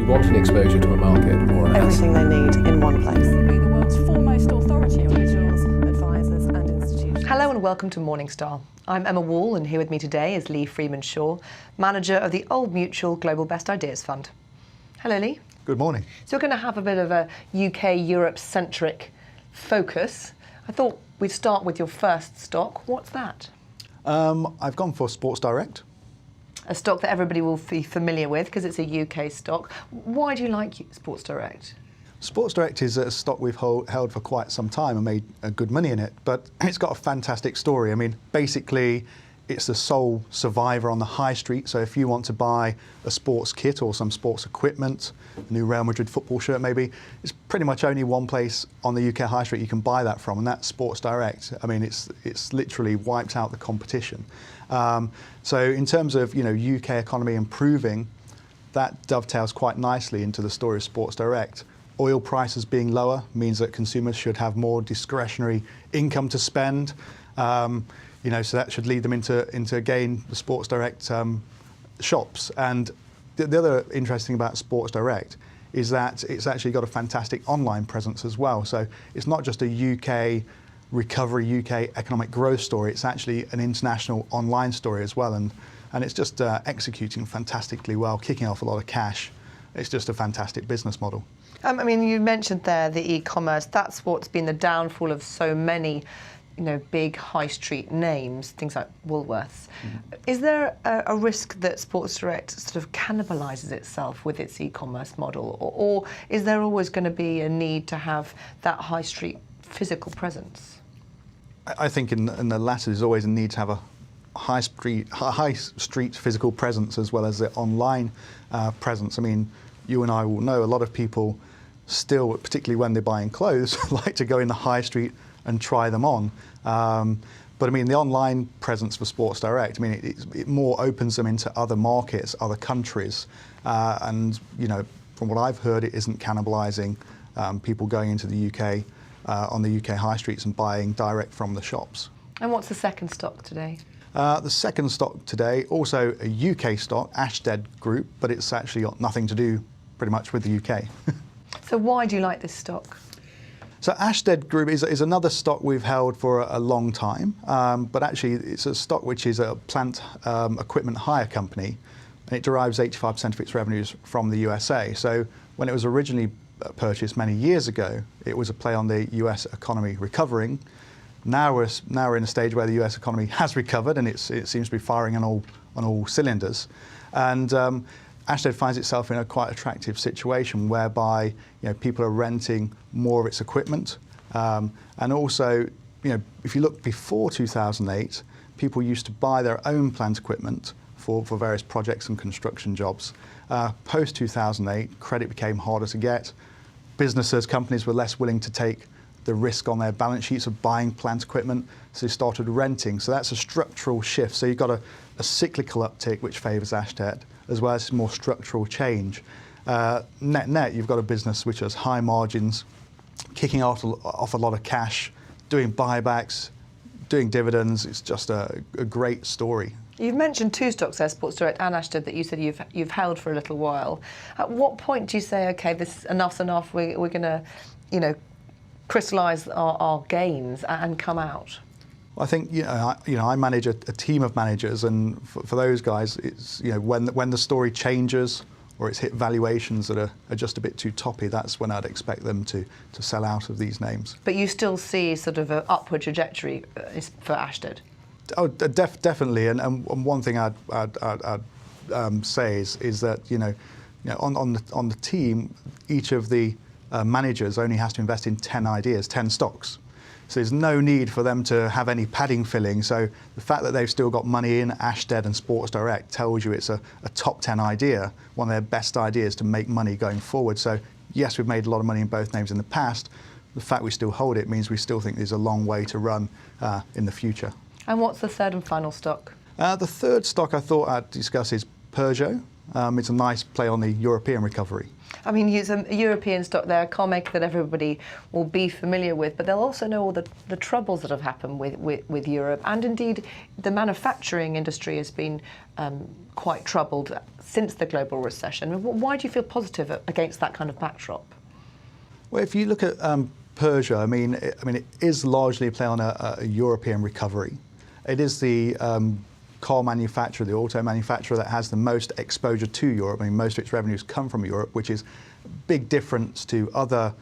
you want an exposure to a market or an Everything they need in one place. Be the world's foremost authority on Individuals, advisors and institutions. Hello and welcome to Morningstar. I'm Emma Wall and here with me today is Lee Freeman-Shor, manager of the Old Mutual Global Best Ideas Fund. Hello Lee. Good morning. So we're going to have a bit of a UK-Europe-centric focus. I thought we'd start with your first stock. What's that? I've gone for Sports Direct. A stock that everybody will be familiar with because it's a UK stock. Why do you like Sports Direct? Sports Direct is a stock we've held for quite some time and made good money in it, but it's got a fantastic story. I mean, basically, it's the sole survivor on the high street. So if you want to buy a sports kit or some sports equipment, a new Real Madrid football shirt maybe, it's pretty much only one place on the UK high street you can buy that from, and that's Sports Direct. I mean, it's literally wiped out the competition. So in terms of UK economy improving, that dovetails quite nicely into the story of Sports Direct. Oil prices being lower means that consumers should have more discretionary income to spend. So that should lead them into again the Sports Direct shops. And the other interesting about Sports Direct is that it's actually got a fantastic online presence as well. So it's not just a UK recovery, UK economic growth story. It's actually an international online story as well, and it's just executing fantastically well, kicking off a lot of cash. It's just a fantastic business model. I mean, you mentioned there the e-commerce. That's what's been the downfall of so many, big high street names, things like Woolworths. Is there a risk that Sports Direct sort of cannibalises itself with its e-commerce model, or is there always going to be a need to have that high street physical presence? I think in the latter, there's always a need to have a high street physical presence as well as the online presence. I mean, you and I will know a lot of people still, particularly when they're buying clothes, like to go in the high street and try them on. But I mean, the online presence for Sports Direct, I mean, it more opens them into other markets, other countries. And, from what I've heard, it isn't cannibalising people going into the UK on the UK high streets and buying direct from the shops. And what's the second stock today? The second stock today, also a UK stock, Ashtead Group, but it's actually got nothing to do pretty much with the UK. So why do you like this stock? So Ashtead Group is another stock we've held for a long time, but actually it's a stock which is a plant equipment hire company, and it derives 85% of its revenues from the USA. So when it was originally purchased many years ago, it was a play on the US economy recovering. Now we're in a stage where the US economy has recovered and it seems to be firing on all cylinders. And Ashtead finds itself in a quite attractive situation whereby people are renting more of its equipment, and also if you look before 2008, people used to buy their own plant equipment for various projects and construction jobs. Post 2008, credit became harder to get. Companies were less willing to take the risk on their balance sheets of buying plant equipment, so they started renting. So that's a structural shift. So you've got a cyclical uptick which favours Ashtead, as well as more structural change. Net, you've got a business which has high margins, kicking off a lot of cash, doing buybacks, doing dividends. It's just a great story. You've mentioned two stocks there, Sports Direct and Ashtead, that you said you've held for a little while. At what point do you say, okay, enough's enough, we're going to, crystallise our gains and come out? I think I manage a team of managers, and for those guys, it's when the story changes or it's hit valuations that are just a bit too toppy, that's when I'd expect them to sell out of these names. But you still see sort of an upward trajectory for Ashtead? Oh, definitely. And one thing I'd say is that on the team, each of the managers only has to invest in 10 ideas, 10 stocks. So there's no need for them to have any padding filling. So the fact that they've still got money in Ashtead and Sports Direct tells you it's a top 10 idea, one of their best ideas to make money going forward. So yes, we've made a lot of money in both names in the past. The fact we still hold it means we still think there's a long way to run in the future. And what's the third and final stock? The third stock I thought I'd discuss is Peugeot. It's a nice play on the European recovery. I mean, it's a European stock there, a car maker that everybody will be familiar with, but they'll also know all the troubles that have happened with Europe. And indeed, the manufacturing industry has been quite troubled since the global recession. Why do you feel positive against that kind of backdrop? Well, if you look at Peugeot, I mean, it is largely a play on a European recovery. It is the car manufacturer, the auto manufacturer that has the most exposure to Europe. I mean, most of its revenues come from Europe, which is a big difference to other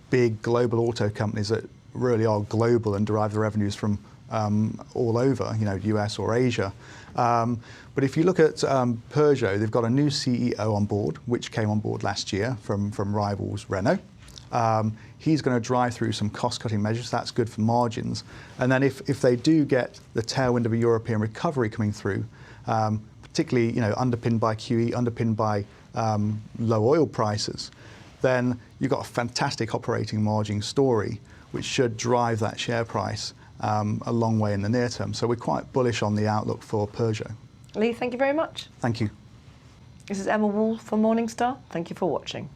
big global auto companies that really are global and derive the revenues from all over, US or Asia. But if you look at Peugeot, they've got a new CEO on board, which came on board last year from rivals Renault. He's going to drive through some cost-cutting measures. That's good for margins. And then if they do get the tailwind of a European recovery coming through, particularly underpinned by QE, underpinned by low oil prices, then you've got a fantastic operating margin story, which should drive that share price a long way in the near term. So we're quite bullish on the outlook for Peugeot. Lee, thank you very much. Thank you. This is Emma Wall for Morningstar. Thank you for watching.